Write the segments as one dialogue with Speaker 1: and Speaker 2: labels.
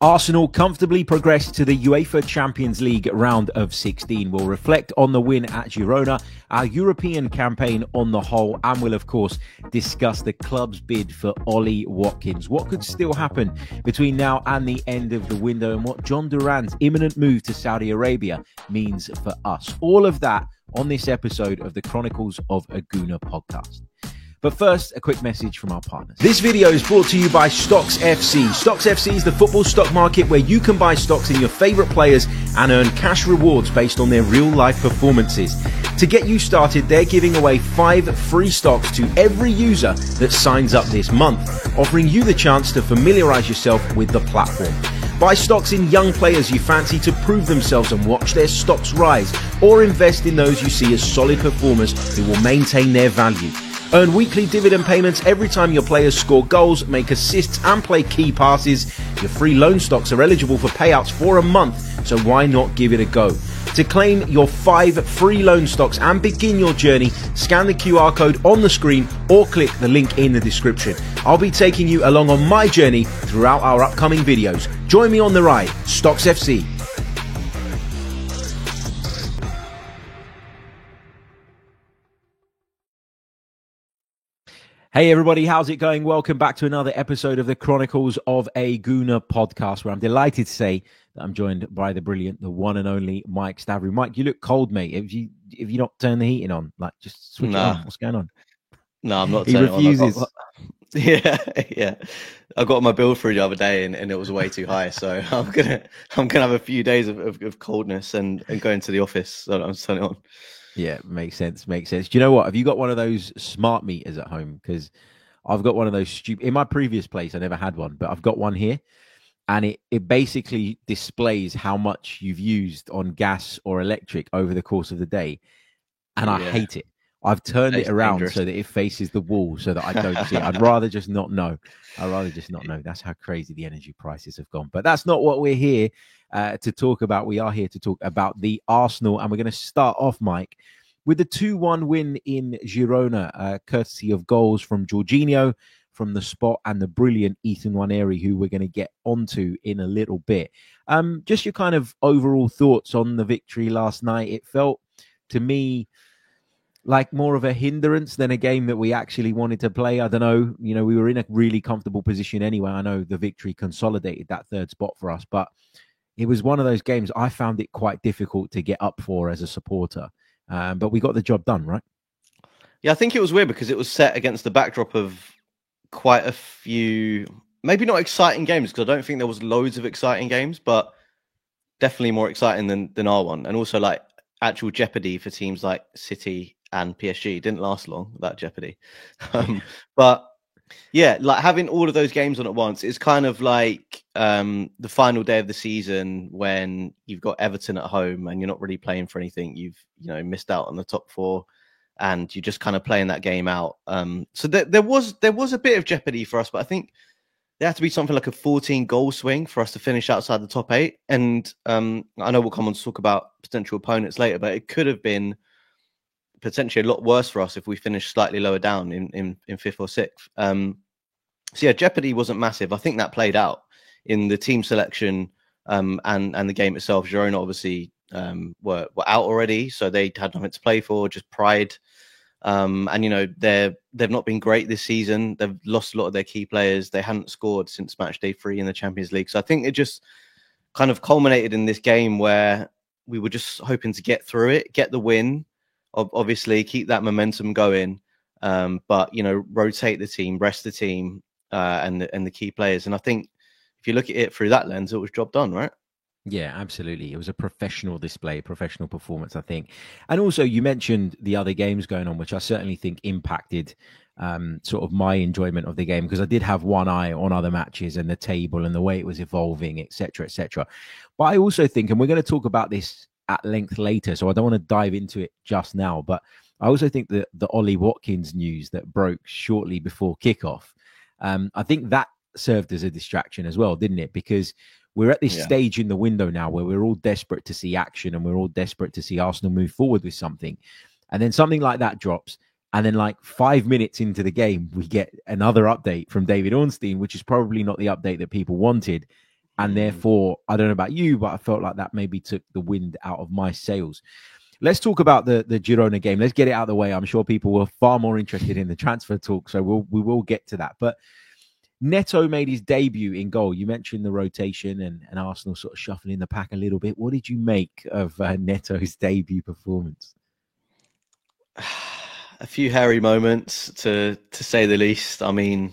Speaker 1: Arsenal comfortably progressed to the UEFA Champions League round of 16. We'll reflect on the win at Girona, our European campaign on the whole, and we'll, of course, discuss the club's bid for Ollie Watkins. What could still happen between now and the end of the window, and what John Duran's imminent move to Saudi Arabia means for us. All of that on this episode of the Chronicles of a Gooner podcast. But first, a quick message from our partners. This video is brought to you by Stocks FC. Stocks FC is the football stock market where you can buy stocks in your favourite players and earn cash rewards based on their real-life performances. To get you started, they're giving away 5 free stocks to every user that signs up this month, offering you the chance to familiarise yourself with the platform. Buy stocks in young players you fancy to prove themselves and watch their stocks rise, or invest in those you see as solid performers who will maintain their value. Earn weekly dividend payments every time your players score goals, make assists and play key passes. Your free loan stocks are eligible for payouts for a month, so why not give it a go? To claim your 5 free loan stocks and begin your journey, scan the QR code on the screen or click the link in the description. I'll be taking you along on my journey throughout our upcoming videos. Join me on the ride, Stocks FC. Hey everybody, how's it going? Welcome back to another episode of the Chronicles of a Gooner podcast, where I'm delighted to say that I'm joined by the brilliant, the one and only Mike Stavrou. Mike, you look cold, mate. Have you not turned the heating on? Like, just switch it on. What's going on?
Speaker 2: No, I'm not.
Speaker 1: He refuses.
Speaker 2: Yeah. I got my bill through the other day, and it was way too high. So I'm gonna have a few days of coldness and going to the office. So I'm turning it on.
Speaker 1: Yeah, makes sense. Do you know what? Have you got one of those smart meters at home? Because I've got one of those stupid. In my previous place, I never had one, but I've got one here, and it basically displays how much you've used on gas or electric over the course of the day, and I hate it. I've turned it around so that it faces the wall so that I don't see it. I'd rather just not know. That's how crazy the energy prices have gone. But that's not what we're here to talk about. We are here to talk about the Arsenal, and we're going to start off, Mike, with the 2-1 win in Girona, courtesy of goals from Jorginho from the spot and the brilliant Ethan Nwaneri, who we're going to get onto in a little bit. Just your kind of overall thoughts on the victory last night. It felt to me like more of a hindrance than a game that we actually wanted to play. I don't know. You know, we were in a really comfortable position anyway. I know the victory consolidated that third spot for us, but it was one of those games I found it quite difficult to get up for as a supporter. But we got the job done, right?
Speaker 2: Yeah, I think it was weird because it was set against the backdrop of quite a few, maybe not exciting games, because I don't think there was loads of exciting games, but definitely more exciting than our one. And also like actual jeopardy for teams like City and PSG. Didn't last long, that jeopardy. But yeah, like having all of those games on at once is kind of like the final day of the season when you've got Everton at home and you're not really playing for anything. You've missed out on the top 4 and you're just kind of playing that game out. So there was a bit of jeopardy for us, but I think there had to be something like a 14 goal swing for us to finish outside the top 8. And I know we'll come on to talk about potential opponents later, but it could have been potentially a lot worse for us if we finished slightly lower down in 5th or 6th. So yeah, jeopardy wasn't massive. I think that played out in the team selection and the game itself. Girona obviously were out already, so they had nothing to play for, just pride. And they've not been great this season. They've lost a lot of their key players. They hadn't scored since match day 3 in the Champions League. So I think it just kind of culminated in this game where we were just hoping to get through it, get the win, obviously keep that momentum going, but rotate the team, rest the team, and the key players. And I think if you look at it through that lens, it was job done, right?
Speaker 1: Yeah, absolutely. It was a professional display, professional performance, I think. And also you mentioned the other games going on, which I certainly think impacted sort of my enjoyment of the game, because I did have one eye on other matches and the table and the way it was evolving, etc., etc. But I also think, and we're going to talk about this at length later, so I don't want to dive into it just now, but I also think that the Ollie Watkins news that broke shortly before kickoff, I think that served as a distraction as well, didn't it? Because we're at this stage in the window now where we're all desperate to see action and we're all desperate to see Arsenal move forward with something. And then something like that drops And then, like 5 minutes into the game, we get another update from David Ornstein, which is probably not the update that people wanted. And therefore, I don't know about you, but I felt like that maybe took the wind out of my sails. Let's talk about the Girona game. Let's get it out of the way. I'm sure people were far more interested in the transfer talk, so we will get to that. But Neto made his debut in goal. You mentioned the rotation and Arsenal sort of shuffling the pack a little bit. What did you make of Neto's debut performance?
Speaker 2: A few hairy moments, to say the least. I mean,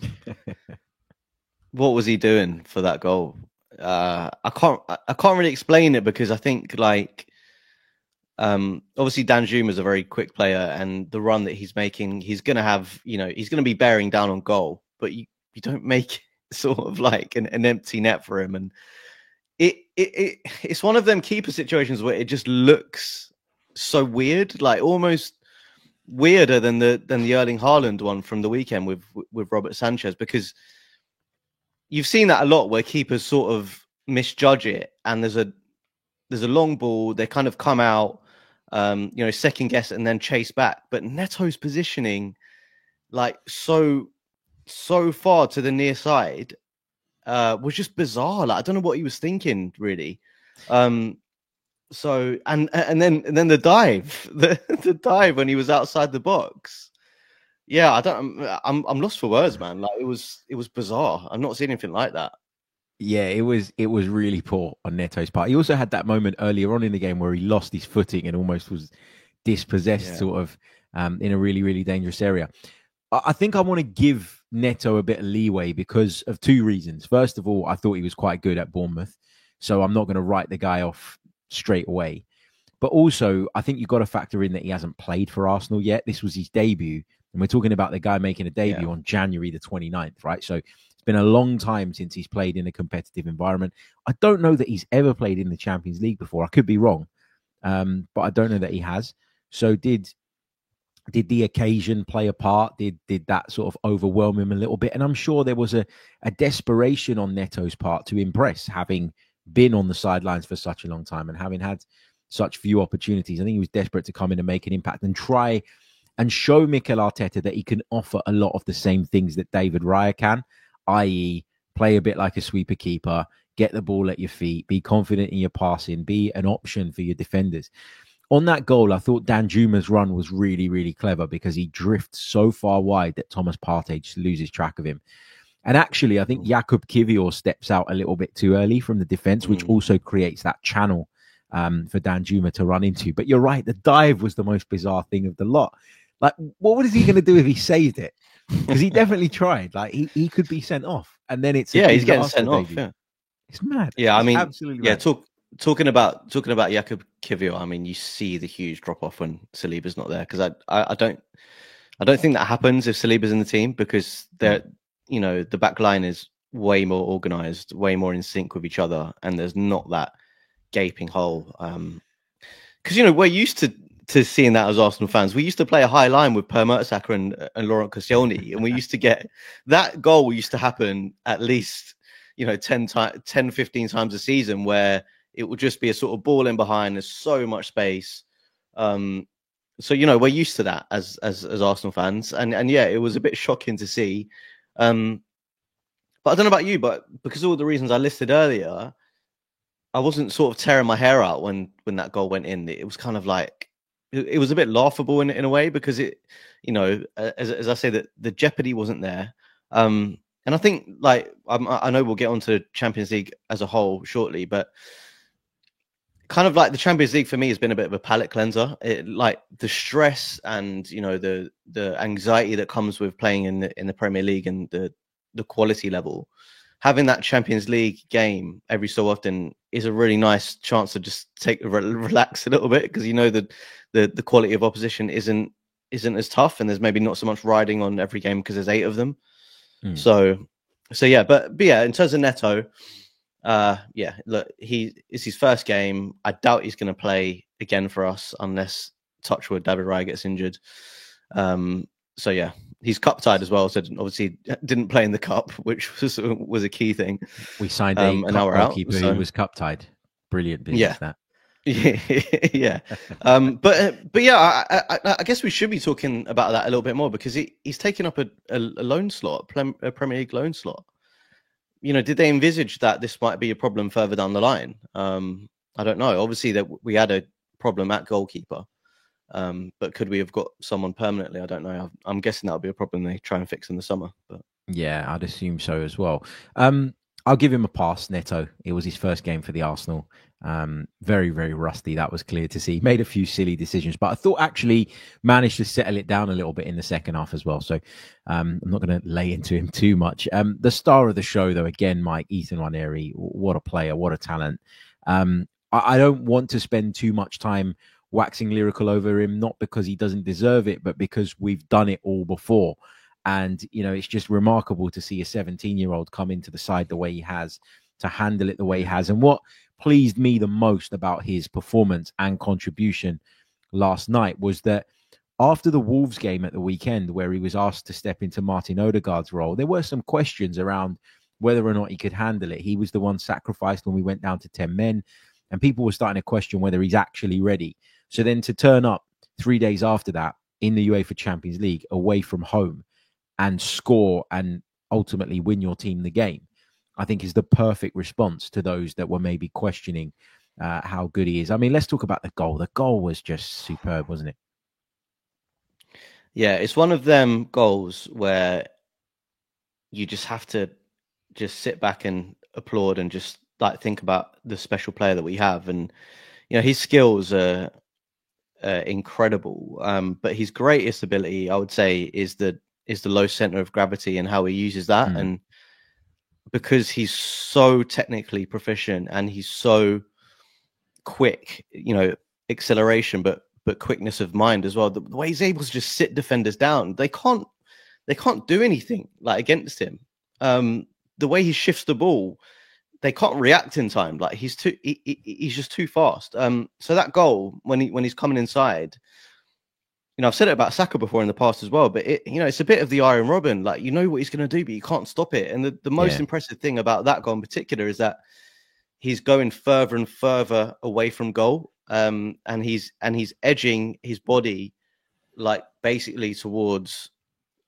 Speaker 2: what was he doing for that goal? I can't really explain it, because I think, like, obviously Danjuma is a very quick player, and the run that he's making, he's going to have, he's going to be bearing down on goal, but you don't make sort of like an empty net for him. And it's one of them keeper situations where it just looks so weird, like almost weirder than the Erling Haaland one from the weekend with Robert Sanchez, because you've seen that a lot where keepers sort of misjudge it, and there's a long ball, they kind of come out, second guess and then chase back. But Neto's positioning, like so far to the near side, was just bizarre. Like, I don't know what he was thinking, really. So and then the dive, the dive when he was outside the box. Yeah, I'm lost for words, man. Like, it was bizarre. I've not seen anything like that.
Speaker 1: Yeah, it was really poor on Neto's part. He also had that moment earlier on in the game where he lost his footing and almost was dispossessed, sort of, in a really, really dangerous area. I think I want to give Neto a bit of leeway because of two reasons. First of all, I thought he was quite good at Bournemouth, so I'm not going to write the guy off straight away. But also, I think you've got to factor in that he hasn't played for Arsenal yet. This was his debut, and we're talking about the guy making a debut on January the 29th, right? So it's been a long time since he's played in a competitive environment. I don't know that he's ever played in the Champions League before. I could be wrong, but I don't know that he has. So did the occasion play a part? Did that sort of overwhelm him a little bit? And I'm sure there was a desperation on Neto's part to impress, having been on the sidelines for such a long time and having had such few opportunities. I think he was desperate to come in and make an impact and try and show Mikel Arteta that he can offer a lot of the same things that David Raya can, i.e. play a bit like a sweeper keeper, get the ball at your feet, be confident in your passing, be an option for your defenders. On that goal, I thought Danjuma's run was really, really clever because he drifts so far wide that Thomas Partey just loses track of him. And actually, I think Jakub Kiwior steps out a little bit too early from the defense, which also creates that channel for Danjuma to run into. But you're right, the dive was the most bizarre thing of the lot. Like, what was he going to do if he saved it? Because he definitely tried. Like, he could be sent off. And then it's...
Speaker 2: Yeah, he's getting sent off, yeah.
Speaker 1: It's mad.
Speaker 2: Yeah,
Speaker 1: I
Speaker 2: mean,
Speaker 1: absolutely
Speaker 2: yeah,
Speaker 1: mad.
Speaker 2: Talking about Jakub Kiwior, I mean, you see the huge drop off when Saliba's not there, because I don't think that happens if Saliba's in the team, because they're, the back line is way more organized, way more in sync with each other, and there's not that gaping hole. Because we're used to seeing that as Arsenal fans. We used to play a high line with Per Mertesacker and Laurent Koscielny, and we used to get that goal used to happen at least 10, 15 times a season, where it would just be a sort of ball in behind. There's so much space. So, we're used to that as Arsenal fans. And yeah, it was a bit shocking to see. But I don't know about you, but because of all the reasons I listed earlier, I wasn't sort of tearing my hair out when that goal went in. It was kind of like, it was a bit laughable in a way, because it, as I say, that the jeopardy wasn't there. And I think, like, I know we'll get onto Champions League as a whole shortly, but kind of like the Champions League for me has been a bit of a palate cleanser. Like the stress and the anxiety that comes with playing in the Premier League and the quality level. Having that Champions League game every so often is a really nice chance to just relax a little bit, because the quality of opposition isn't as tough, and there's maybe not so much riding on every game because there's 8 of them. So yeah, but yeah, in terms of Neto, look, it's his first game. I doubt he's going to play again for us unless, touchwood, David Raya gets injured. So yeah, he's cup tied as well. So obviously didn't play in the cup, which was a key thing.
Speaker 1: We signed a cup goalkeeper who was cup tied. Brilliant business, that.
Speaker 2: Yeah. But yeah, I guess we should be talking about that a little bit more because he's taken up a loan slot, a Premier League loan slot. You know, did they envisage that this might be a problem further down the line? I don't know. Obviously, that we had a problem at goalkeeper, but could we have got someone permanently? I don't know. I'm guessing that'll be a problem they try and fix in the summer. But
Speaker 1: Yeah, I'd assume so as well. I'll give him a pass, Neto. It was his first game for the Arsenal. Very, very rusty. That was clear to see. Made a few silly decisions, but I thought actually managed to settle it down a little bit in the second half as well. So I'm not going to lay into him too much. The star of the show, though, again, Mike, Ethan Nwaneri. What a player, what a talent. I don't want to spend too much time waxing lyrical over him, not because he doesn't deserve it, but because we've done it all before. And, you know, it's just remarkable to see a 17-year-old come into the side the way he has, to handle it the way he has. And what pleased me the most about his performance and contribution last night was that after the Wolves game at the weekend, where he was asked to step into Martin Odegaard's role, there were some questions around whether or not he could handle it. He was the one sacrificed when we went down to 10 men, and people were starting to question whether he's actually ready. So then to turn up 3 days after that in the UEFA Champions League away from home and score and ultimately win your team the game, I think is the perfect response to those that were maybe questioning how good he is. I mean, let's talk about the goal. The goal was just superb, wasn't it?
Speaker 2: yeah, it's one of them goals where you just have to just sit back and applaud and just like think about the special player that we have. And, you know, his skills are incredible. But his greatest ability, I would say, is the low center of gravity and how he uses that. And because he's so technically proficient and he's so quick, you know, acceleration, but quickness of mind as well. The way he's able to just sit defenders down, they can't do anything like against him. The way he shifts the ball, they can't react in time. Like he's just too fast. So that goal when he's coming inside, you know, I've said it about Saka before in the past as well, but it's a bit of the Iron Robin. Like, you know what he's going to do, but you can't stop it. And the most impressive thing about that goal in particular is that he's going further and further away from goal. And he's edging his body like basically towards,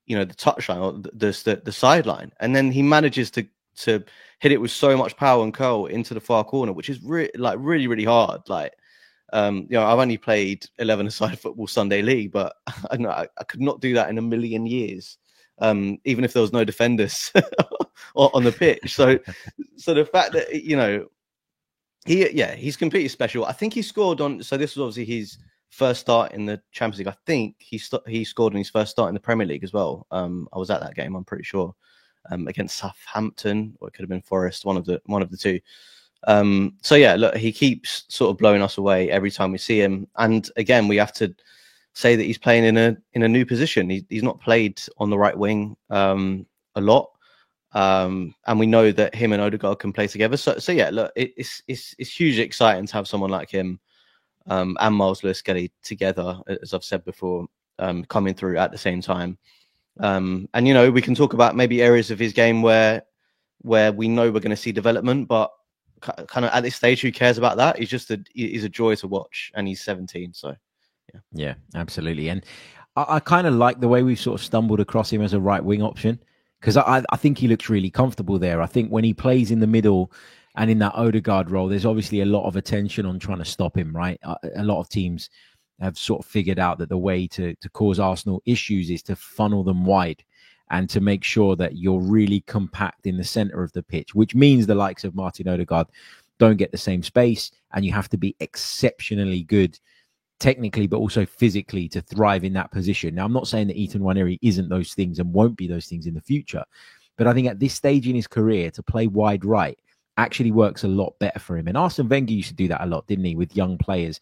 Speaker 2: you know, the touchline or the sideline. And then he manages to hit it with so much power and curl into the far corner, which is really, really hard. Like, you know, I've only played 11-a-side football Sunday league, but I could not do that in a million years, even if there was no defenders on the pitch. So the fact that, you know, he's completely special. I think he scored on. So this was obviously his first start in the Champions League. I think he scored on his first start in the Premier League as well. I was at that game, I'm pretty sure, against Southampton, or it could have been Forest, one of the two. So yeah, look, he keeps sort of blowing us away every time we see him. And again, we have to say that he's playing in a new position. He's not played on the right wing a lot. And we know that him and Odegaard can play together. So yeah, look, it's hugely exciting to have someone like him and Miles Lewis-Skelly together, as I've said before, coming through at the same time. And you know, we can talk about maybe areas of his game where we know we're going to see development, but kind of at this stage, who cares about that? He's a joy to watch, and he's 17. So
Speaker 1: yeah, absolutely. And I kind of like the way we've sort of stumbled across him as a right wing option, because I think he looks really comfortable there. I think when he plays in the middle and in that Odegaard role, there's obviously a lot of attention on trying to stop him, right? A lot of teams have sort of figured out that the way to cause Arsenal issues is to funnel them wide and to make sure that you're really compact in the center of the pitch, which means the likes of Martin Odegaard don't get the same space, and you have to be exceptionally good technically, but also physically to thrive in that position. Now, I'm not saying that Ethan Nwaneri isn't those things and won't be those things in the future, but I think at this stage in his career, to play wide right actually works a lot better for him. And Arsene Wenger used to do that a lot, didn't he, with young players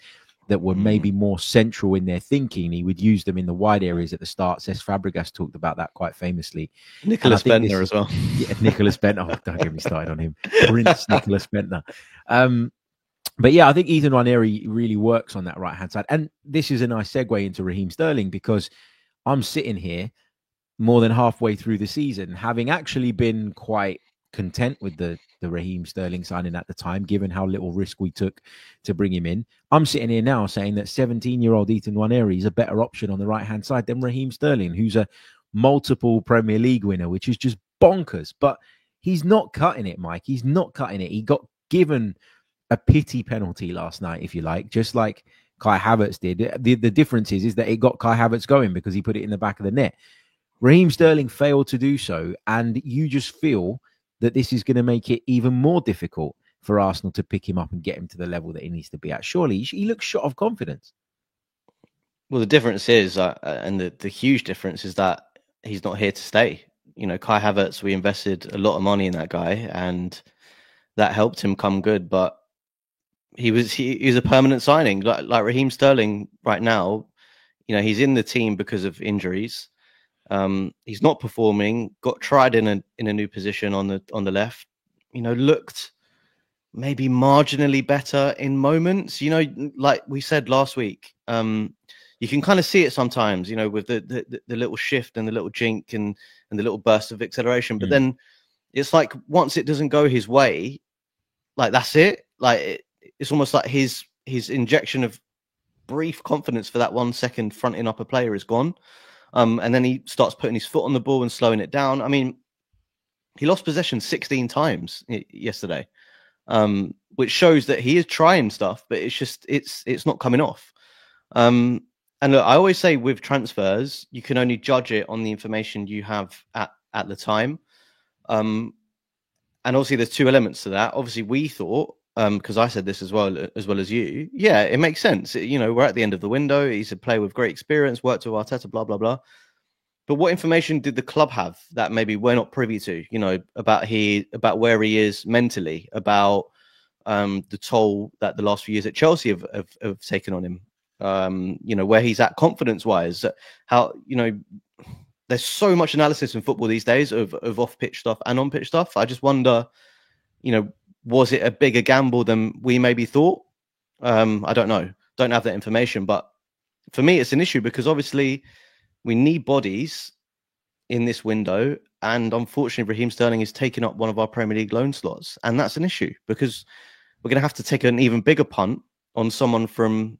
Speaker 1: that were maybe more central in their thinking. He would use them in the wide areas at the start. Cesc Fabregas talked about that quite famously.
Speaker 2: Nicholas Bentner as well.
Speaker 1: Yeah, Nicholas Bentner. Oh, don't get me started on him. Prince Nicholas Bentner. But yeah, I think Ethan Nwaneri really works on that right-hand side. And this is a nice segue into Raheem Sterling, because I'm sitting here more than halfway through the season, having actually been quite content with the Raheem Sterling signing at the time, given how little risk we took to bring him in. I'm sitting here now saying that 17-year-old Ethan Nwaneri is a better option on the right-hand side than Raheem Sterling, who's a multiple Premier League winner, which is just bonkers. But he's not cutting it, Mike. He's not cutting it. He got given a pity penalty last night, if you like, just like Kai Havertz did. The difference is that it got Kai Havertz going because he put it in the back of the net. Raheem Sterling failed to do so, and you just feel that this is going to make it even more difficult for Arsenal to pick him up and get him to the level that he needs to be at. Surely he looks shot of confidence.
Speaker 2: Well, the difference is, and the huge difference is that he's not here to stay. You know, Kai Havertz, we invested a lot of money in that guy, and that helped him come good. But he's a permanent signing, like Raheem Sterling right now. You know, he's in the team because of injuries. He's not performing. Got tried in a new position on the left. You know, looked maybe marginally better in moments. You know, like we said last week, you can kind of see it sometimes. You know, with the little shift and the little jink and the little burst of acceleration. But then it's like once it doesn't go his way, like that's it. Like it's almost like his injection of brief confidence for that 1 second fronting up a player is gone. And then he starts putting his foot on the ball and slowing it down. I mean, he lost possession 16 times yesterday, which shows that he is trying stuff, but it's not coming off. And look, I always say with transfers, you can only judge it on the information you have at the time. And obviously, there's two elements to that. Obviously, we thought, because I said this as well as you, yeah, it makes sense. You know, we're at the end of the window. He's a player with great experience, worked with Arteta, blah, blah, blah. But what information did the club have that maybe we're not privy to, you know, about where he is mentally, about the toll that the last few years at Chelsea have taken on him, you know, where he's at confidence-wise, how, you know, there's so much analysis in football these days of off-pitch stuff and on-pitch stuff. I just wonder, you know, was it a bigger gamble than we maybe thought? I don't know. Don't have that information. But for me, it's an issue because obviously we need bodies in this window. And unfortunately, Raheem Sterling is taking up one of our Premier League loan slots. And that's an issue because we're going to have to take an even bigger punt on someone from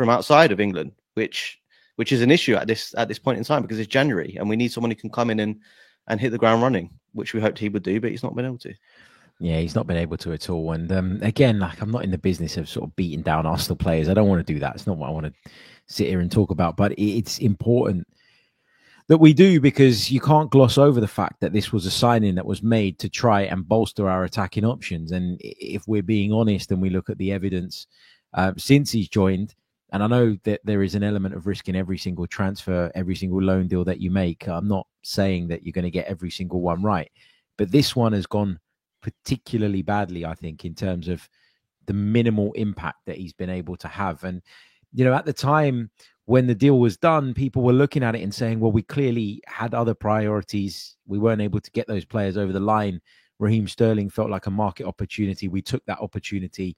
Speaker 2: outside of England, which is an issue at this point in time because it's January and we need someone who can come in and hit the ground running, which we hoped he would do, but he's not been able to.
Speaker 1: Yeah, he's not been able to at all. And again, like I'm not in the business of sort of beating down Arsenal players. I don't want to do that. It's not what I want to sit here and talk about. But it's important that we do because you can't gloss over the fact that this was a signing that was made to try and bolster our attacking options. And if we're being honest and we look at the evidence since he's joined, and I know that there is an element of risk in every single transfer, every single loan deal that you make. I'm not saying that you're going to get every single one right. But this one has gone particularly badly, I think, in terms of the minimal impact that he's been able to have. And, you know, at the time when the deal was done, people were looking at it and saying, well, we clearly had other priorities. We weren't able to get those players over the line. Raheem Sterling felt like a market opportunity. We took that opportunity.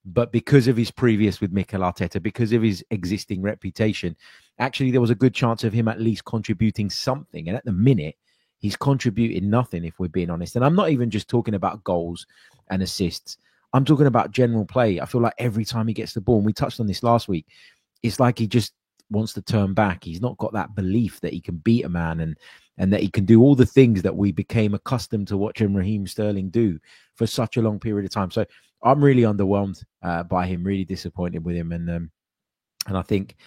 Speaker 1: But because of his previous with Mikel Arteta, because of his existing reputation, actually there was a good chance of him at least contributing something. And at the minute, he's contributed nothing, if we're being honest. And I'm not even just talking about goals and assists. I'm talking about general play. I feel like every time he gets the ball, and we touched on this last week, it's like he just wants to turn back. He's not got that belief that he can beat a man and that he can do all the things that we became accustomed to watching Raheem Sterling do for such a long period of time. So I'm really underwhelmed by him, really disappointed with him. And I think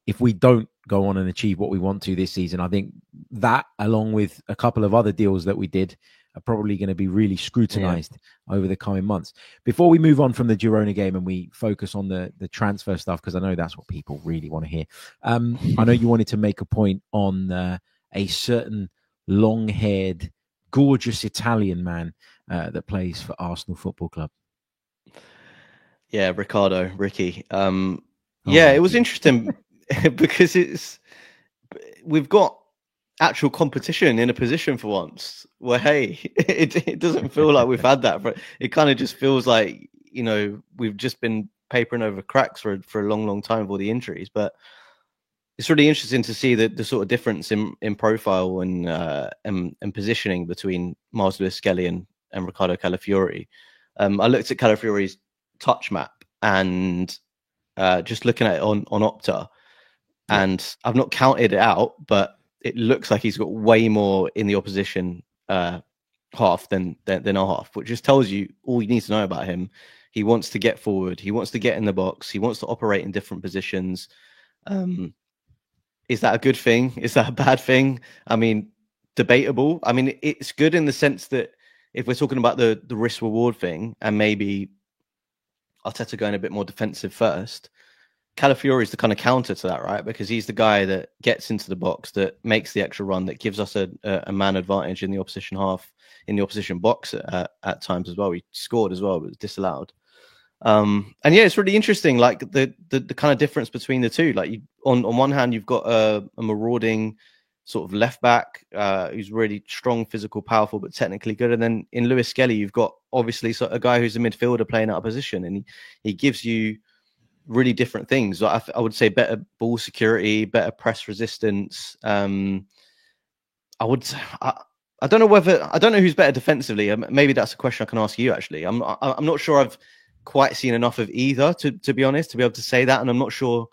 Speaker 1: if we don't go on and achieve what we want to this season, I think that, along with a couple of other deals that we did, are probably going to be really scrutinized over the coming months. Before we move on from the Girona game and we focus on the transfer stuff, because I know that's what people really want to hear. I know you wanted to make a point on a certain long-haired, gorgeous Italian man that plays for Arsenal Football Club.
Speaker 2: Yeah, Ricky. It was interesting because we've got actual competition in a position for once where, hey, it doesn't feel like we've had that. It kind of just feels like, you know, we've just been papering over cracks for a long, long time with all the injuries. But it's really interesting to see the sort of difference in profile and positioning between Miles Lewis-Skelly and Ricardo Calafiori. I looked at Calafiori's touch map and just looking at it on Opta, and I've not counted it out, but it looks like he's got way more in the opposition half than our half, which just tells you all you need to know about him. He wants to get forward. He wants to get in the box. He wants to operate in different positions. Is that a good thing? Is that a bad thing? I mean, debatable. I mean, it's good in the sense that if we're talking about the risk reward thing, and maybe Arteta going a bit more defensive first, Calafiori is the kind of counter to that, right? Because he's the guy that gets into the box, that makes the extra run, that gives us a man advantage in the opposition half, in the opposition box at times as well. He scored as well, but was disallowed. And yeah, it's really interesting, like the kind of difference between the two. Like on one hand, you've got a marauding sort of left back who's really strong, physical, powerful, but technically good. And then in Lewis-Skelly, you've got obviously a guy who's a midfielder playing out of position, and he gives you really different things. I would say better ball security, better press resistance. I don't know who's better defensively. Maybe that's a question I can ask you. Actually, I'm not sure I've quite seen enough of either to be honest, to be able to say that, and I'm not sure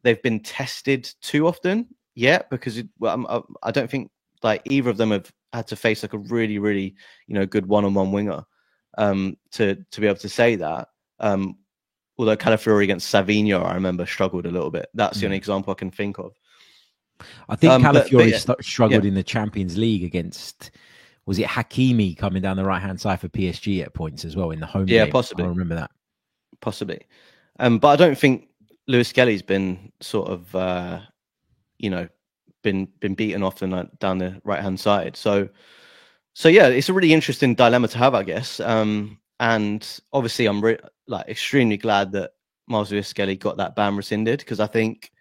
Speaker 2: they've been tested too often yet, because I don't think like either of them have had to face like a really, really good one-on-one winger to be able to say that. Although Calafiori against Savinho, I remember, struggled a little bit. That's the only example I can think of.
Speaker 1: I think Calafiori struggled in the Champions League against, was it Hakimi coming down the right-hand side for PSG at points as well in the home game?
Speaker 2: Possibly.
Speaker 1: I remember that.
Speaker 2: Possibly. But I don't think Lewis-Skelly's been sort of, been beaten off down the right-hand side. So yeah, it's a really interesting dilemma to have, I guess. And obviously I'm extremely glad that Miles Lewis-Skelly got that ban rescinded, because I think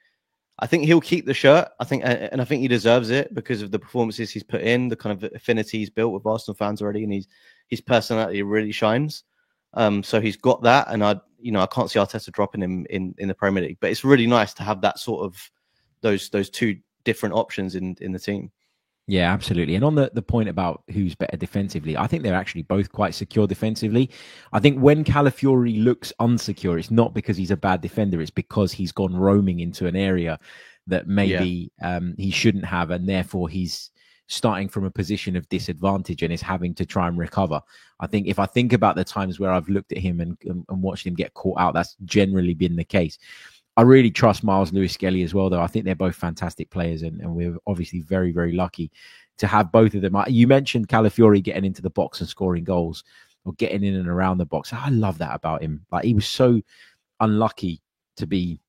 Speaker 2: he'll keep the shirt. I think he deserves it because of the performances he's put in, the kind of affinity he's built with Arsenal fans already, and his personality really shines. So he's got that, and I can't see Arteta dropping him in the Premier League. But it's really nice to have that sort of those two different options in the team.
Speaker 1: Yeah, absolutely. And on the point about who's better defensively, I think they're actually both quite secure defensively. I think when Calafiori looks unsecure, it's not because he's a bad defender. It's because he's gone roaming into an area that maybe he shouldn't have, and therefore he's starting from a position of disadvantage and is having to try and recover. I think if I think about the times where I've looked at him and watched him get caught out, that's generally been the case. I really trust Miles Lewis-Skelly as well, though. I think they're both fantastic players, and we're obviously very, very lucky to have both of them. You mentioned Calafiori getting into the box and scoring goals, or getting in and around the box. I love that about him. Like, he was so unlucky to be,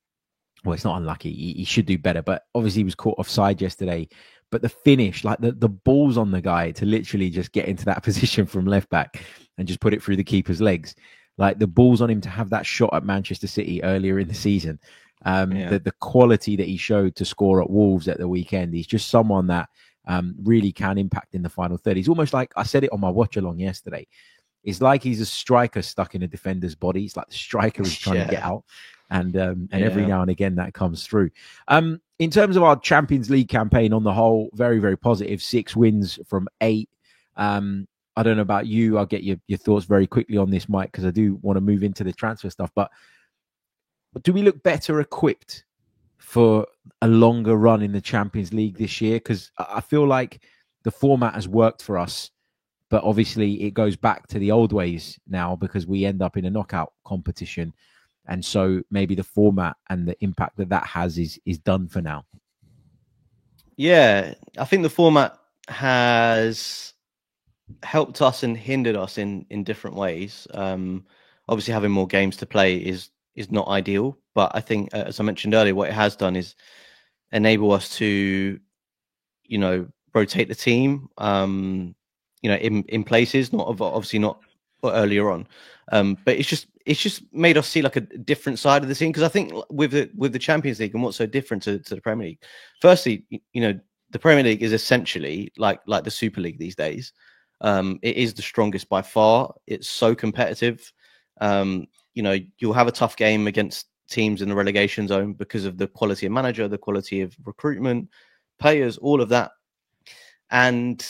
Speaker 1: well, it's not unlucky. He should do better, but obviously he was caught offside yesterday. But the finish, like the balls on the guy to literally just get into that position from left back and just put it through the keeper's legs. Like the balls on him to have that shot at Manchester City earlier in the season. The quality that he showed to score at Wolves at the weekend. He's just someone that really can impact in the final third. He's almost like, I said it on my watch along yesterday, it's like he's a striker stuck in a defender's body. It's like the striker is trying to get out. And every now and again that comes through. In terms of our Champions League campaign on the whole, very, very positive. 6 wins from 8. I don't know about you. I'll get your thoughts very quickly on this, Mike, because I do want to move into the transfer stuff. But do we look better equipped for a longer run in the Champions League this year? Because I feel like the format has worked for us, but obviously it goes back to the old ways now because we end up in a knockout competition. And so maybe the format and the impact that has is done for now.
Speaker 2: Yeah, I think the format has helped us and hindered us in different ways. Obviously, having more games to play is not ideal, but I think, as I mentioned earlier, what it has done is enable us to, rotate the team, in places, obviously not earlier on, but it's just made us see like a different side of the team. Because I think with the Champions League and what's so different to the Premier League, firstly, the Premier League is essentially like the Super League these days. It is the strongest by far. It's so competitive. You'll have a tough game against teams in the relegation zone because of the quality of manager, the quality of recruitment, players, all of that. And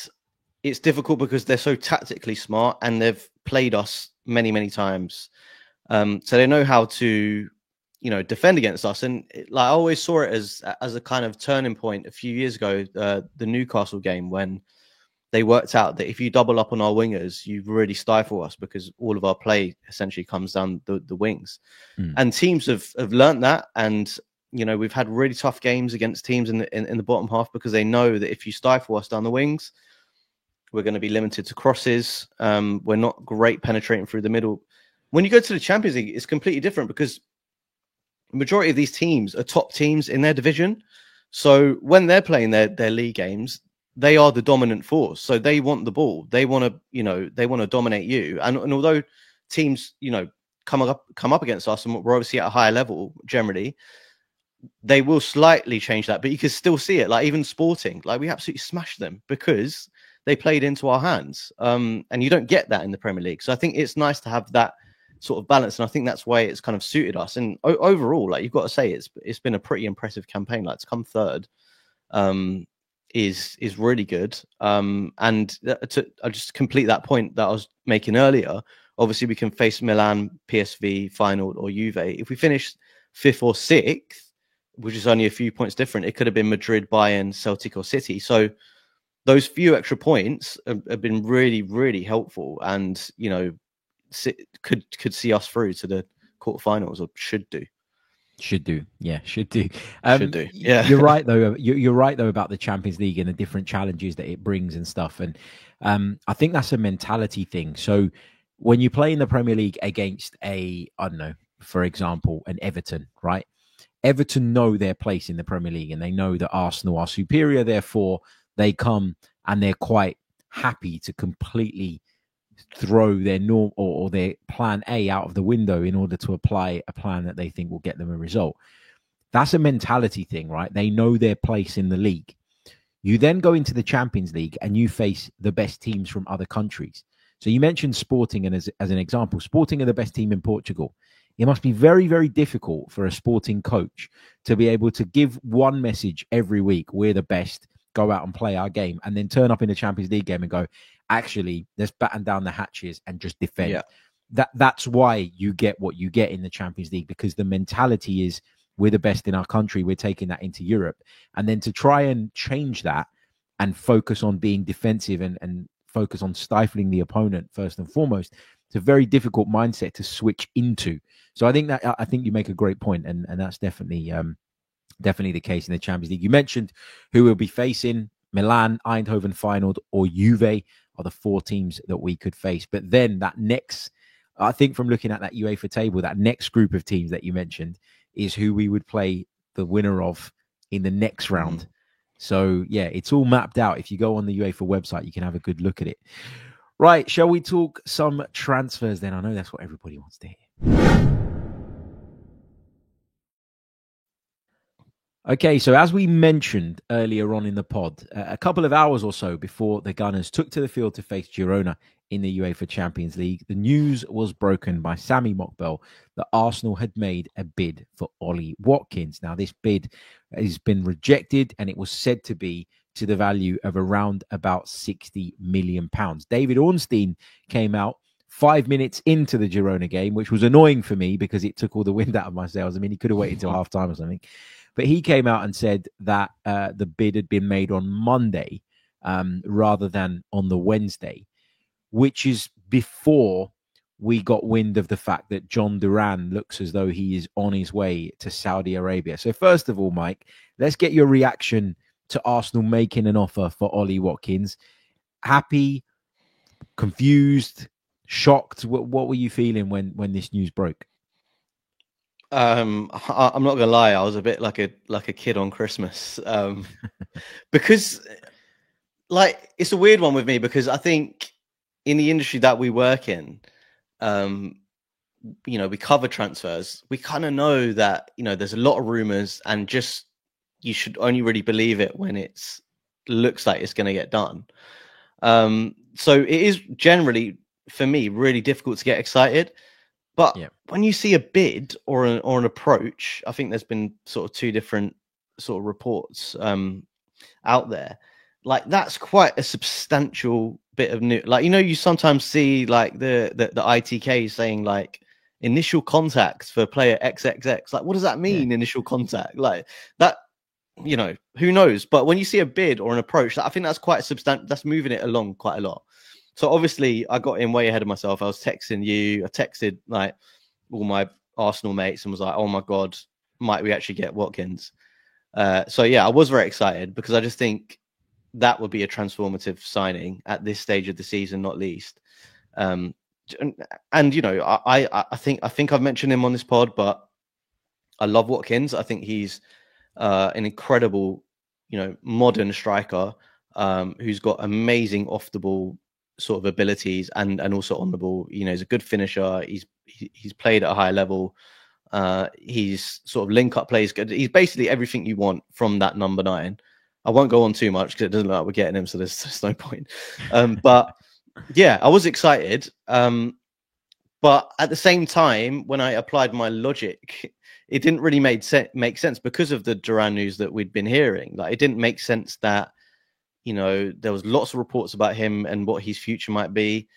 Speaker 2: it's difficult because they're so tactically smart and they've played us many, many times. So they know how to, defend against us. And I always saw it as a kind of turning point a few years ago, the Newcastle game, when they worked out that if you double up on our wingers, you really stifle us because all of our play essentially comes down the wings. And teams have learned that. And, we've had really tough games against teams in the bottom half because they know that if you stifle us down the wings, we're going to be limited to crosses. We're not great penetrating through the middle. When you go to the Champions League, it's completely different because the majority of these teams are top teams in their division. So when they're playing their league games, they are the dominant force. So they want the ball. They want to dominate you. And although teams, come up against us, and we're obviously at a higher level generally, they will slightly change that. But you can still see it. Like even Sporting, we absolutely smashed them because they played into our hands. And you don't get that in the Premier League. So I think it's nice to have that sort of balance. And I think that's why it's kind of suited us. And overall, you've got to say it's been a pretty impressive campaign. To come third is really good. And I'll just complete that point that I was making earlier. Obviously, we can face Milan, PSV, Feyenoord, or Juve. If we finish 5th or 6th, which is only a few points different, it could have been Madrid, Bayern, Celtic, or City. So those few extra points have been really, really helpful, and could see us through to the quarterfinals, or should do.
Speaker 1: Should do. Yeah. You're right though. You're right though about the Champions League and the different challenges that it brings and stuff. And I think that's a mentality thing. So when you play in the Premier League against for example, an Everton, right? Everton know their place in the Premier League and they know that Arsenal are superior. Therefore, they come and they're quite happy to completely throw their norm or their plan A out of the window in order to apply a plan that they think will get them a result. That's a mentality thing, right? They know their place in the league. You then go into the Champions League and you face the best teams from other countries. So you mentioned Sporting, and as an example, Sporting are the best team in Portugal. It must be very, very difficult for a Sporting coach to be able to give one message every week: we're the best, go out and play our game, and then turn up in a Champions League game and go, actually, let's batten down the hatches and just defend. Yeah. That's why you get what you get in the Champions League, because the mentality is we're the best in our country. We're taking that into Europe. And then to try and change that and focus on being defensive and focus on stifling the opponent first and foremost, it's a very difficult mindset to switch into. So I think you make a great point, and that's definitely the case in the Champions League. You mentioned who we'll be facing. Milan, Eindhoven, Feyenoord, or Juve are the 4 teams that we could face. But then that next, I think from looking at that UEFA table, that next group of teams that you mentioned is who we would play the winner of in the next round. So yeah, it's all mapped out. If you go on the UEFA website, you can have a good look at it. Right, shall we talk some transfers then? I know that's what everybody wants to hear. Okay, so as we mentioned earlier on in the pod, a couple of hours or so before the Gunners took to the field to face Girona in the UEFA Champions League, the news was broken by Sami Mokbel that Arsenal had made a bid for Ollie Watkins. Now, this bid has been rejected, and it was said to be to the value of around about £60 million. David Ornstein came out 5 minutes into the Girona game, which was annoying for me because it took all the wind out of my sails. I mean, he could have waited till half-time or something. But he came out and said that the bid had been made on Monday rather than on the Wednesday, which is before we got wind of the fact that John Duran looks as though he is on his way to Saudi Arabia. So first of all, Mike, let's get your reaction to Arsenal making an offer for Ollie Watkins. Happy, confused, shocked? What were you feeling when this news broke?
Speaker 2: I'm not gonna lie, I was a bit like a kid on Christmas, because it's a weird one with me, because I think in the industry that we work in, we cover transfers. We kind of know that there's a lot of rumors, and just you should only really believe it when it looks like it's going to get done. So it is generally, for me, really difficult to get excited. But
Speaker 1: Yeah.
Speaker 2: when you see a bid or an approach, I think there's been sort of two different sort of reports out there. Like that's quite a substantial bit of new. Like you sometimes see like the ITK saying like initial contacts for player XXX. Like what does that mean? Initial contact like that. Who knows? But when you see a bid or an approach, I think that's quite substantial. That's moving it along quite a lot. So obviously, I got in way ahead of myself. I was texting you. I texted like all my Arsenal mates and was like, "Oh my god, might we actually get Watkins?" So yeah, I was very excited because I just think that would be a transformative signing at this stage of the season, not least. And I think I've mentioned him on this pod, but I love Watkins. I think he's an incredible, modern striker who's got amazing off the ball sort of abilities and also on the ball. He's a good finisher. He's played at a high level. He's sort of link up plays good. He's basically everything you want from that number 9. I won't go on too much because it doesn't look like we're getting him, so there's no point. But yeah, I was excited. But at the same time, when I applied my logic, it didn't really make sense because of the Duran news that we'd been hearing. Like, it didn't make sense that, there was lots of reports about him and what his future might be.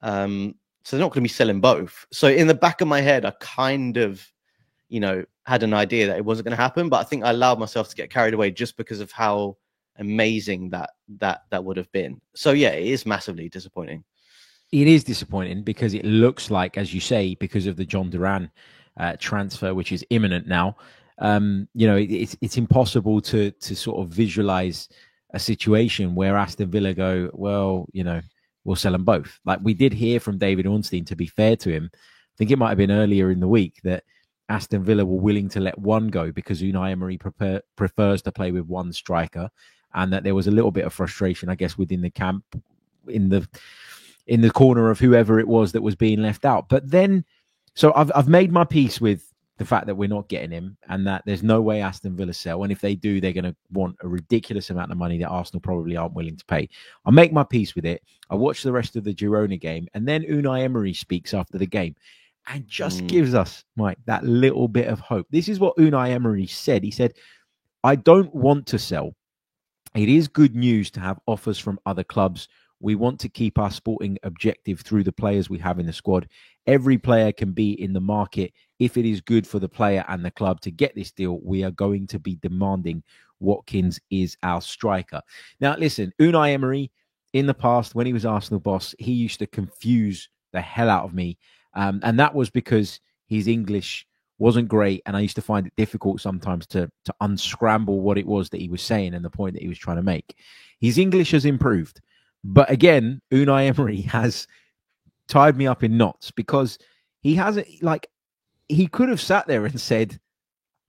Speaker 2: So they're not going to be selling both. So in the back of my head, I kind of, had an idea that it wasn't going to happen. But I think I allowed myself to get carried away just because of how amazing that would have been. So yeah, it is massively disappointing.
Speaker 1: It is disappointing because it looks like, as you say, because of the John Duran transfer, which is imminent now, it's impossible to sort of visualize a situation where Aston Villa go, well, we'll sell them both. Like we did hear from David Ornstein, to be fair to him, I think it might have been earlier in the week, that Aston Villa were willing to let one go because Unai Emery prefers to play with one striker, and that there was a little bit of frustration, I guess, within the camp in the corner of whoever it was that was being left out. But then, so I've made my peace with the fact that we're not getting him and that there's no way Aston Villa sell. And if they do, they're going to want a ridiculous amount of money that Arsenal probably aren't willing to pay. I'll make my peace with it. I watch the rest of the Girona game, and then Unai Emery speaks after the game and just gives us, Mike, that little bit of hope. This is what Unai Emery said. He said, I don't want to sell. It is good news to have offers from other clubs. We want to keep our sporting objective through the players we have in the squad. Every player can be in the market. If it is good for the player and the club to get this deal, we are going to be demanding. Watkins is our striker. Now, listen, Unai Emery, in the past, when he was Arsenal boss, he used to confuse the hell out of me. And that was because his English wasn't great. And I used to find it difficult sometimes to unscramble what it was that he was saying and the point that he was trying to make. His English has improved. But again, Unai Emery has tied me up in knots because he hasn't, like, he could have sat there and said,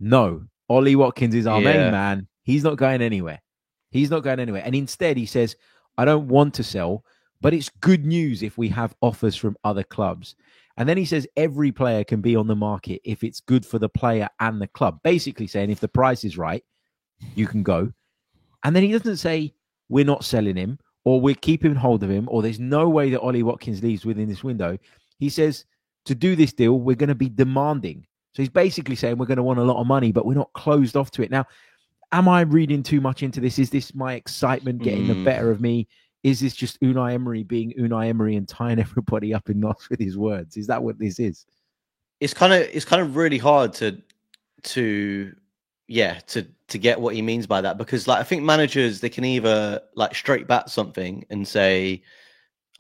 Speaker 1: no, Ollie Watkins is our main man. He's not going anywhere. He's not going anywhere. And instead he says, I don't want to sell, but it's good news if we have offers from other clubs. And then he says every player can be on the market if it's good for the player and the club. Basically saying if the price is right, you can go. And then he doesn't say we're not selling him, or we're keeping hold of him, or there's no way that Ollie Watkins leaves within this window. He says, to do this deal, we're going to be demanding. So he's basically saying we're going to want a lot of money, but we're not closed off to it. Now, am I reading too much into this? Is this my excitement getting the better of me? Is this just Unai Emery being Unai Emery and tying everybody up in knots with his words? Is that what this is?
Speaker 2: It's kind of really hard to get what he means by that, because like I think managers, they can either like straight bat something and say,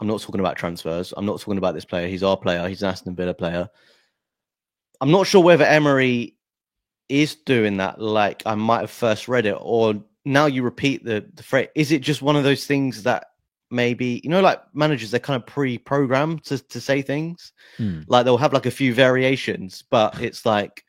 Speaker 2: I'm not talking about transfers, I'm not talking about this player, he's our player, he's an Aston Villa player. I'm not sure whether Emery is doing that like I might have first read it, or now you repeat the phrase. Is it just one of those things that maybe, like managers, they're kind of pre-programmed to say things, like they'll have like a few variations, but it's like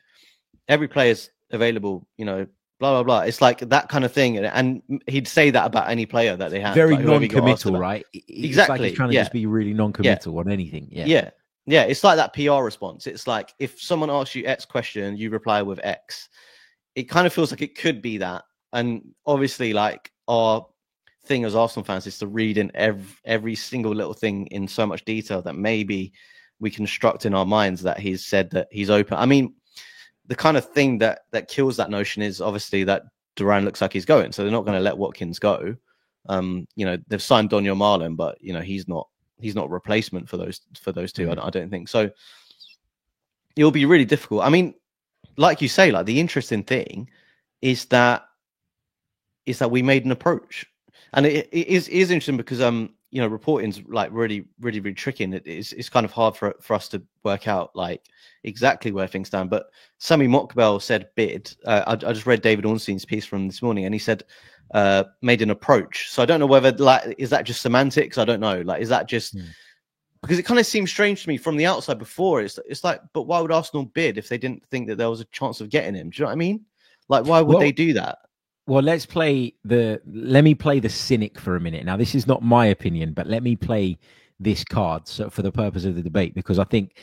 Speaker 2: every player's available, blah blah blah. It's like that kind of thing, and he'd say that about any player that they have.
Speaker 1: Very
Speaker 2: like
Speaker 1: non-committal, right?
Speaker 2: Exactly.
Speaker 1: It's like he's trying to just be really non-committal on anything.
Speaker 2: Yeah. It's like that PR response. It's like if someone asks you X question, you reply with X. It kind of feels like it could be that, and obviously, like our thing as Arsenal fans is to read in every single little thing in so much detail that maybe we construct in our minds that he's said that he's open. I mean, the kind of thing that kills that notion is obviously that Duran looks like he's going, so they're not going to let Watkins go. They've signed Donyell Malen, but he's not a replacement for those two. I don't think so. It'll be really difficult. I mean, like you say, like the interesting thing is that we made an approach, and it is interesting because reporting's like really, really, really tricky, and it's kind of hard for us to work out like exactly where things stand. But Sami Mokbel said bid. I just read David Ornstein's piece from this morning, and he said made an approach. So I don't know whether like is that just semantics? I don't know. Like is that just because it kind of seems strange to me from the outside before. It's like, but why would Arsenal bid if they didn't think that there was a chance of getting him? Do you know what I mean? Like why would they do that?
Speaker 1: Well, let me play the cynic for a minute. Now, this is not my opinion, but let me play this card for the purpose of the debate, because I think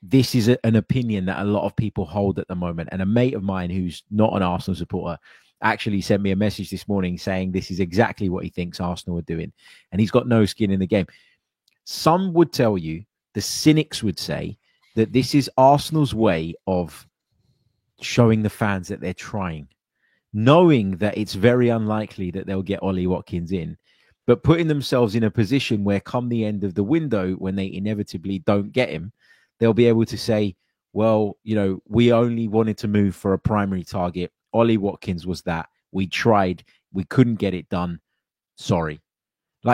Speaker 1: this is an opinion that a lot of people hold at the moment. And a mate of mine who's not an Arsenal supporter actually sent me a message this morning saying this is exactly what he thinks Arsenal are doing. And he's got no skin in the game. Some would tell you, the cynics would say, that this is Arsenal's way of showing the fans that they're trying, knowing that it's very unlikely that they'll get Ollie Watkins in, but putting themselves in a position where come the end of the window, when they inevitably don't get him, they'll be able to say, well, we only wanted to move for a primary target. Ollie Watkins was that. We tried. We couldn't get it done. Sorry.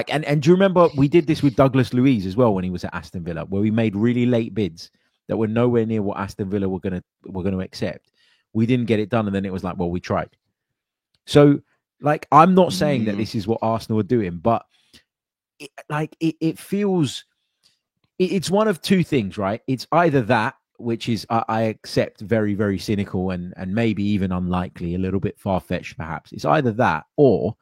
Speaker 1: And do you remember we did this with Douglas Luiz as well when he was at Aston Villa, where we made really late bids that were nowhere near what Aston Villa were going to accept. We didn't get it done, and then it was like, well, we tried. So, I'm not saying that this is what Arsenal are doing, but it feels it's one of two things, right? It's either that, which is I accept very, very cynical and maybe even unlikely, a little bit far-fetched perhaps. It's either that, or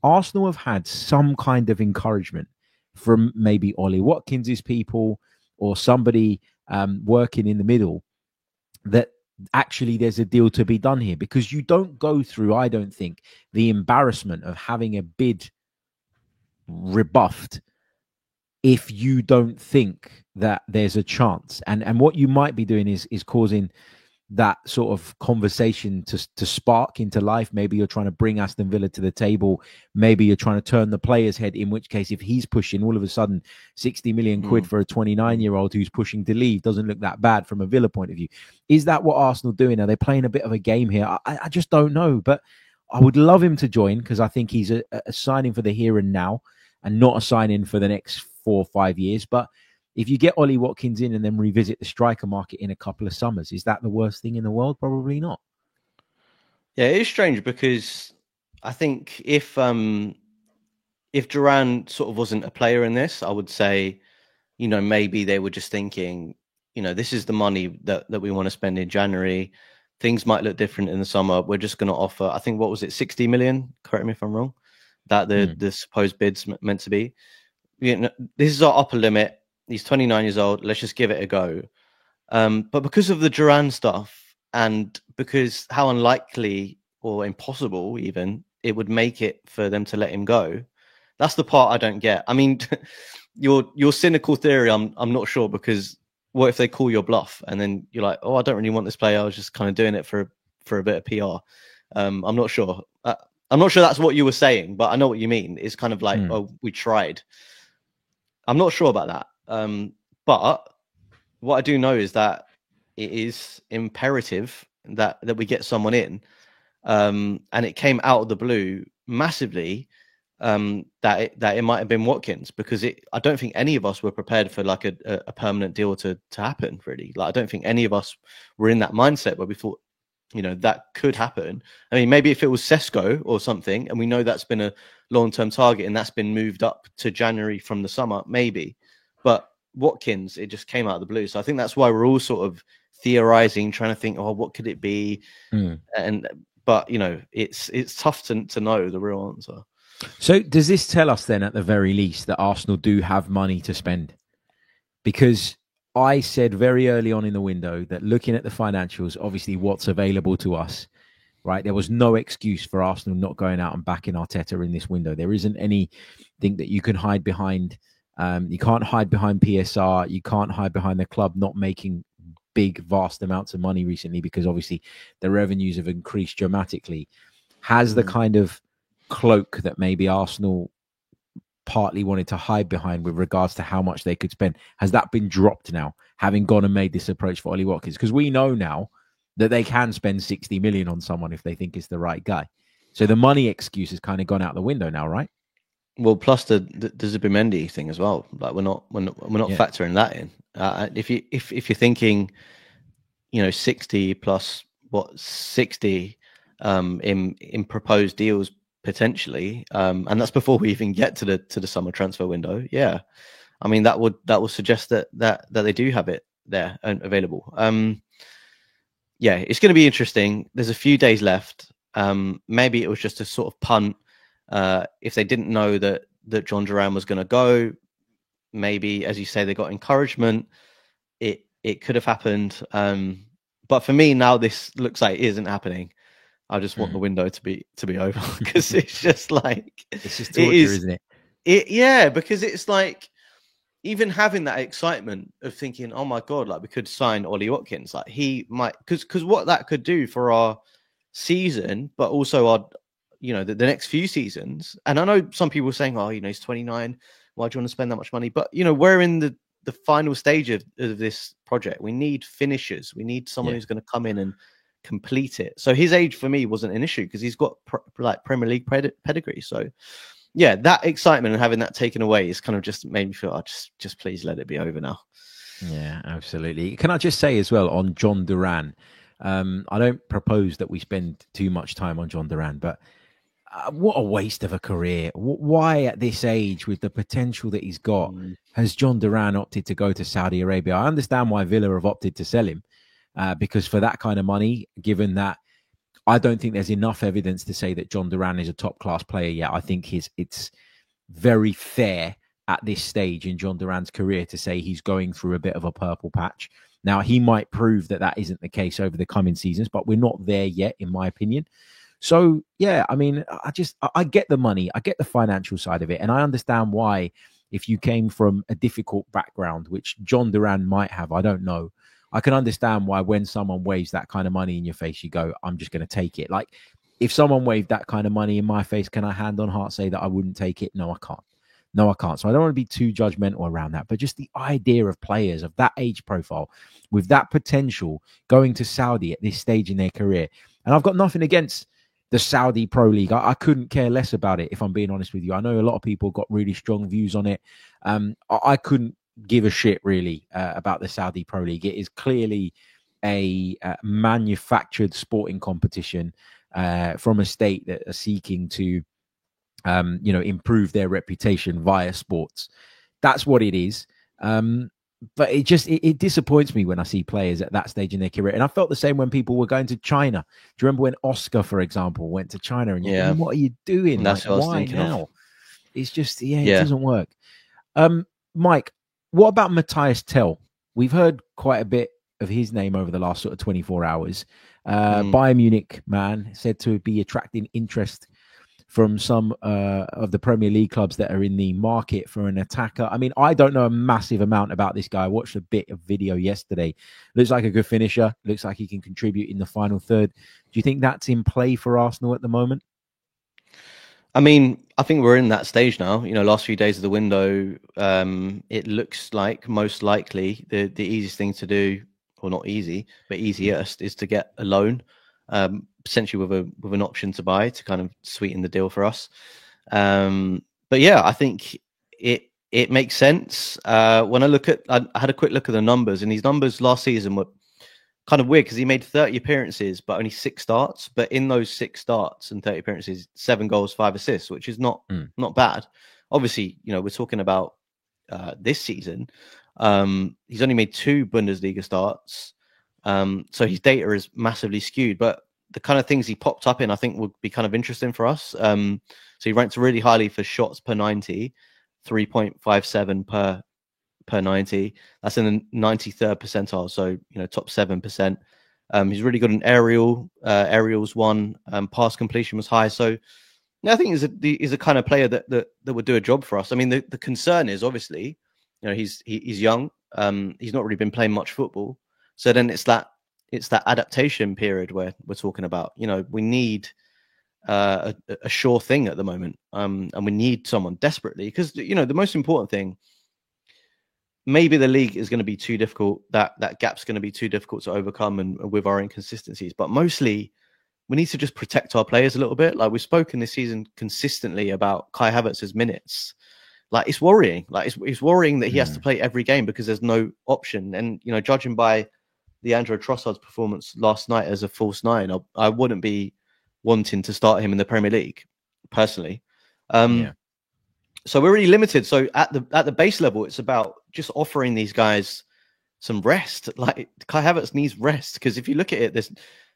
Speaker 1: Arsenal have had some kind of encouragement from maybe Ollie Watkins's people or somebody working in the middle that actually there's a deal to be done here, because you don't go through, I don't think, the embarrassment of having a bid rebuffed if you don't think that there's a chance. And what you might be doing is causing that sort of conversation to spark into life. Maybe you're trying to bring Aston Villa to the table. Maybe you're trying to turn the player's head, in which case, if he's pushing all of a sudden 60 million quid for a 29-year-old who's pushing to leave, doesn't look that bad from a Villa point of view. Is that what Arsenal doing? Are they playing a bit of a game here? I just don't know, but I would love him to join, because I think he's a signing for the here and now and not a signing for the next 4 or 5 years. But if you get Ollie Watkins in and then revisit the striker market in a couple of summers, is that the worst thing in the world? Probably not.
Speaker 2: Yeah, it is strange, because I think if Duran sort of wasn't a player in this, I would say, maybe they were just thinking, this is the money that we want to spend in January. Things might look different in the summer. We're just going to offer, I think, what was it, 60 million? Correct me if I'm wrong. That the supposed bid's meant to be. This is our upper limit. He's 29 years old. Let's just give it a go. But because of the Duran stuff, and because how unlikely or impossible even it would make it for them to let him go, that's the part I don't get. I mean, your cynical theory, I'm not sure, because what if they call your bluff and then you're like, oh, I don't really want this player. I was just kind of doing it for a bit of PR. I'm not sure. I'm not sure that's what you were saying, but I know what you mean. It's kind of like, oh, we tried. I'm not sure about that. But what I do know is that it is imperative that we get someone in. And it came out of the blue massively that it might have been Watkins, because I don't think any of us were prepared for like a permanent deal to happen, really. Like, I don't think any of us were in that mindset where we thought, that could happen. I mean, maybe if it was Sesko or something, and we know that's been a long-term target and that's been moved up to January from the summer, maybe. But Watkins, it just came out of the blue. So I think that's why we're all sort of theorizing, trying to think, oh, what could it be? But it's tough to know the real answer.
Speaker 1: So does this tell us then, at the very least, that Arsenal do have money to spend? Because I said very early on in the window that looking at the financials, obviously what's available to us, right? There was no excuse for Arsenal not going out and backing Arteta in this window. There isn't anything that you can hide behind You can't hide behind PSR. You can't hide behind the club not making big, vast amounts of money recently, because obviously the revenues have increased dramatically. Has the kind of cloak that maybe Arsenal partly wanted to hide behind with regards to how much they could spend, has that been dropped now, having gone and made this approach for Ollie Watkins? Because we know now that they can spend 60 million on someone if they think it's the right guy. So the money excuse has kind of gone out the window now, right?
Speaker 2: Well, plus the Zubimendi thing as well. Like we're not factoring that in. If you're thinking, 60 plus 60 in proposed deals potentially, and that's before we even get to the summer transfer window. Yeah, I mean that would suggest that they do have it there and available. Yeah, it's going to be interesting. There's a few days left. Maybe it was just a sort of punt. If they didn't know that John Duran was going to go, maybe, as you say, they got encouragement. It could have happened. But for me now, this looks like it isn't happening. I just want the window to be over, because it's just like
Speaker 1: it's just torture, isn't it?
Speaker 2: Yeah, because it's like even having that excitement of thinking, oh my God, like we could sign Ollie Watkins, like he might, because what that could do for our season, but also our, the next few seasons. And I know some people are saying, oh, he's 29. Why do you want to spend that much money? But, we're in the final stage of this project. We need finishers. We need someone who's going to come in and complete it. So his age for me wasn't an issue, because he's got Premier League pedigree. So yeah, that excitement and having that taken away is kind of just made me feel, oh, just please let it be over now.
Speaker 1: Yeah, absolutely. Can I just say as well on John Duran, I don't propose that we spend too much time on John Duran, but what a waste of a career. Why at this age, with the potential that he's got, has John Duran opted to go to Saudi Arabia? I understand why Villa have opted to sell him, because for that kind of money, given that I don't think there's enough evidence to say that John Duran is a top-class player yet. I think it's very fair at this stage in John Duran's career to say he's going through a bit of a purple patch. Now, he might prove that isn't the case over the coming seasons, but we're not there yet, in my opinion. So, yeah, I mean, I get the money. I get the financial side of it. And I understand why, if you came from a difficult background, which John Duran might have, I don't know, I can understand why when someone waves that kind of money in your face, you go, I'm just going to take it. Like, if someone waved that kind of money in my face, can I hand on heart say that I wouldn't take it? No, I can't. No, I can't. So I don't want to be too judgmental around that. But just the idea of players of that age profile with that potential going to Saudi at this stage in their career. And I've got nothing against the Saudi Pro League. I couldn't care less about it, if I'm being honest with you. I know a lot of people got really strong views on it. I couldn't give a shit really about the Saudi Pro League. It is clearly a manufactured sporting competition from a state that are seeking to improve their reputation via sports. That's what it is. But it disappoints me when I see players at that stage in their career. And I felt the same when people were going to China. Do you remember when Oscar, for example, went to China? And you're what are you doing?
Speaker 2: That's what I was thinking
Speaker 1: now? Of. It's just, it doesn't work. Mike, what about Matthias Tell? We've heard quite a bit of his name over the last sort of 24 hours. Bayern Munich man, said to be attracting interest from some of the Premier League clubs that are in the market for an attacker. I mean, I don't know a massive amount about this guy. I watched a bit of video yesterday. Looks like a good finisher. Looks like he can contribute in the final third. Do you think that's in play for Arsenal at the moment?
Speaker 2: I mean, I think we're in that stage now. Last few days of the window, it looks like most likely the easiest thing to do, or not easy, but easiest, is to get a loan, potentially with an option to buy to kind of sweeten the deal for us. But yeah, I think it makes sense. When I had a quick look at the numbers, and his numbers last season were kind of weird because he made 30 appearances, but only 6 starts. But in those 6 starts and 30 appearances, 7 goals, 5 assists, which is not bad. Obviously, we're talking about this season. He's only made 2 Bundesliga starts. So his data is massively skewed, but the kind of things he popped up in, I think, would be kind of interesting for us. So he ranks really highly for shots per 90, 3.57 per 90. That's in the 93rd percentile, so top 7%. He's really good in aerials won. Pass completion was high, so I think he's a kind of player that would do a job for us. I mean, the concern is obviously, he's young. He's not really been playing much football, so then it's that adaptation period where we're talking about. We need a sure thing at the moment, and we need someone desperately because the most important thing. Maybe the league is going to be too difficult. That gap's going to be too difficult to overcome, and with our inconsistencies. But mostly, we need to just protect our players a little bit. Like we've spoken this season consistently about Kai Havertz's minutes. Like it's worrying. Like it's worrying that he has to play every game because there's no option. And judging by Leandro Trossard's performance last night as a false nine, I wouldn't be wanting to start him in the Premier League personally. So we're really limited. So at the base level, it's about just offering these guys some rest. Like Kai Havertz needs rest because if you look at it, there's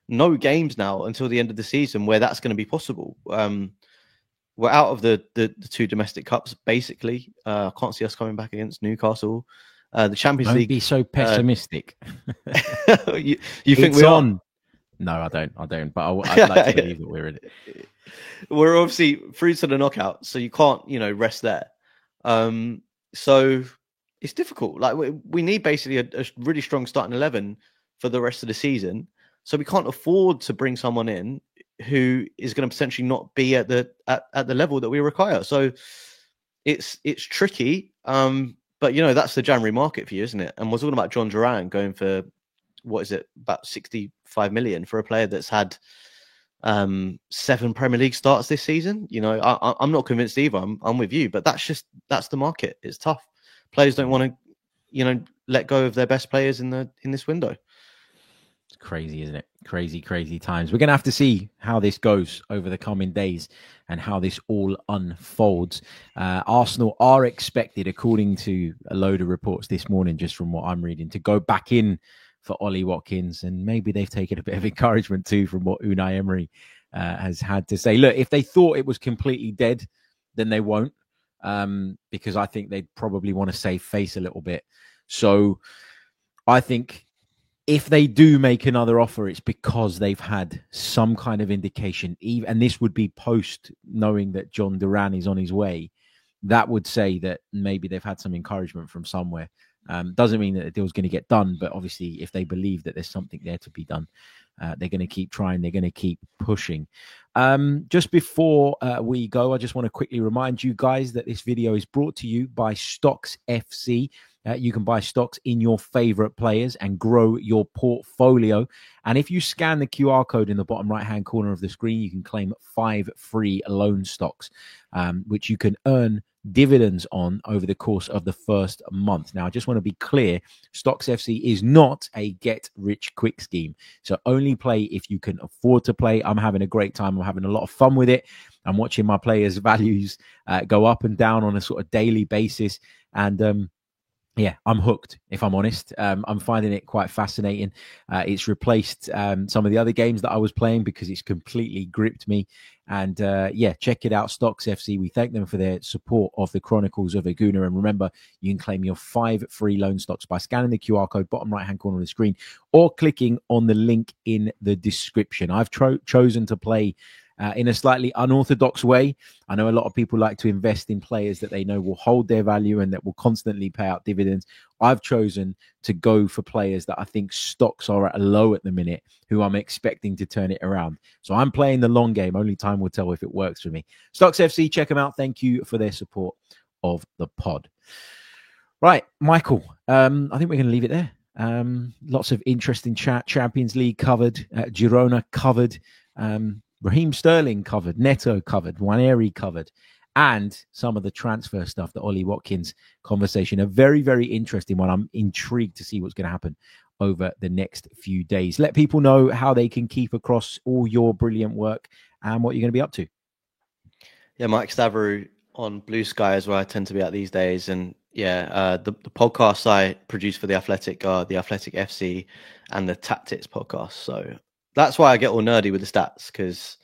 Speaker 2: no games now until the end of the season where that's going to be possible. We're out of the two domestic cups basically. I can't see us coming back against Newcastle. The Champions League.
Speaker 1: Don't be so pessimistic.
Speaker 2: you think we're on?
Speaker 1: No, I don't. But I'd like to believe that we're in it.
Speaker 2: We're obviously through to the knockout, so you can't, rest there. So it's difficult. Like we need basically a really strong starting 11 for the rest of the season. So we can't afford to bring someone in who is going to potentially not be at the level that we require. So it's tricky. But that's the January market for you, isn't it? And we're talking about John Duran going for what is it, about 65 million for a player that's had 7 Premier League starts this season. I'm not convinced either. I'm with you, but that's the market. It's tough. Players don't want to, let go of their best players in this window.
Speaker 1: It's crazy, isn't it? Crazy times. We're going to have to see how this goes over the coming days and how this all unfolds. Arsenal are expected, according to a load of reports this morning, just from what I'm reading, to go back in for Ollie Watkins. And maybe they've taken a bit of encouragement too from what Unai Emery has had to say. Look, if they thought it was completely dead, then they won't, because I think they'd probably want to save face a little bit. So I think if they do make another offer, it's because they've had some kind of indication, and this would be post knowing that John Duran is on his way. That would say that maybe they've had some encouragement from somewhere. Doesn't mean that the deal's going to get done, but obviously if they believe that there's something there to be done, they're going to keep trying. They're going to keep pushing. Just before we go, I just want to quickly remind you guys that this video is brought to you by Stocks FC. You can buy stocks in your favorite players and grow your portfolio. And if you scan the QR code in the bottom right-hand corner of the screen, you can claim 5 free loan stocks, which you can earn dividends on over the course of the first month. Now, I just want to be clear, Stocks FC is not a get-rich-quick scheme. So only play if you can afford to play. I'm having a great time. I'm having a lot of fun with it. I'm watching my players' values go up and down on a sort of daily basis. And yeah, I'm hooked, if I'm honest. I'm finding it quite fascinating. It's replaced some of the other games that I was playing because it's completely gripped me. And yeah, check it out, Stocks FC. We thank them for their support of the Chronicles of Aguna. And remember, you can claim your 5 free loan stocks by scanning the QR code bottom right-hand corner of the screen or clicking on the link in the description. I've chosen to play in a slightly unorthodox way. I know a lot of people like to invest in players that they know will hold their value and that will constantly pay out dividends. I've chosen to go for players that I think stocks are at a low at the minute, who I'm expecting to turn it around. So I'm playing the long game. Only time will tell if it works for me. Stocks FC, check them out. Thank you for their support of the pod. Right, Michael, I think we're going to leave it there. Lots of interesting chat. Champions League covered, Girona covered, Raheem Sterling covered, Neto covered, Nwaneri covered, and some of the transfer stuff, the Ollie Watkins conversation. A very, very interesting one. I'm intrigued to see what's going to happen over the next few days. Let people know how they can keep across all your brilliant work and what you're going to be up to.
Speaker 2: Yeah, Mike Stavrou on Blue Sky is where I tend to be at these days. And yeah, the podcasts I produce for The Athletic are The Athletic FC and the Tactics podcast. So that's why I get all nerdy with the stats, because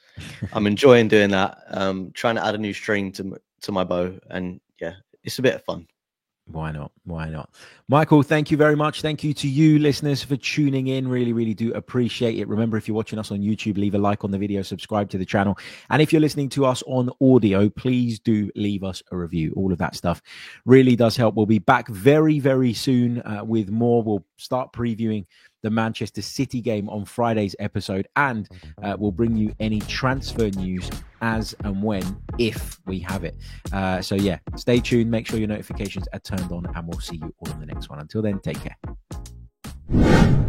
Speaker 2: I'm enjoying doing that. Trying to add a new string to my bow, and yeah, it's a bit of fun.
Speaker 1: Why not? Why not? Michael, thank you very much. Thank you to you, listeners, for tuning in. Really, really do appreciate it. Remember, if you're watching us on YouTube, leave a like on the video, subscribe to the channel. And if you're listening to us on audio, please do leave us a review. All of that stuff really does help. We'll be back very, very soon with more. We'll start previewing the Manchester City game on Friday's episode, and we'll bring you any transfer news as and when, if we have it. So yeah, stay tuned, make sure your notifications are turned on, and we'll see you all on the next one. Until then, take care.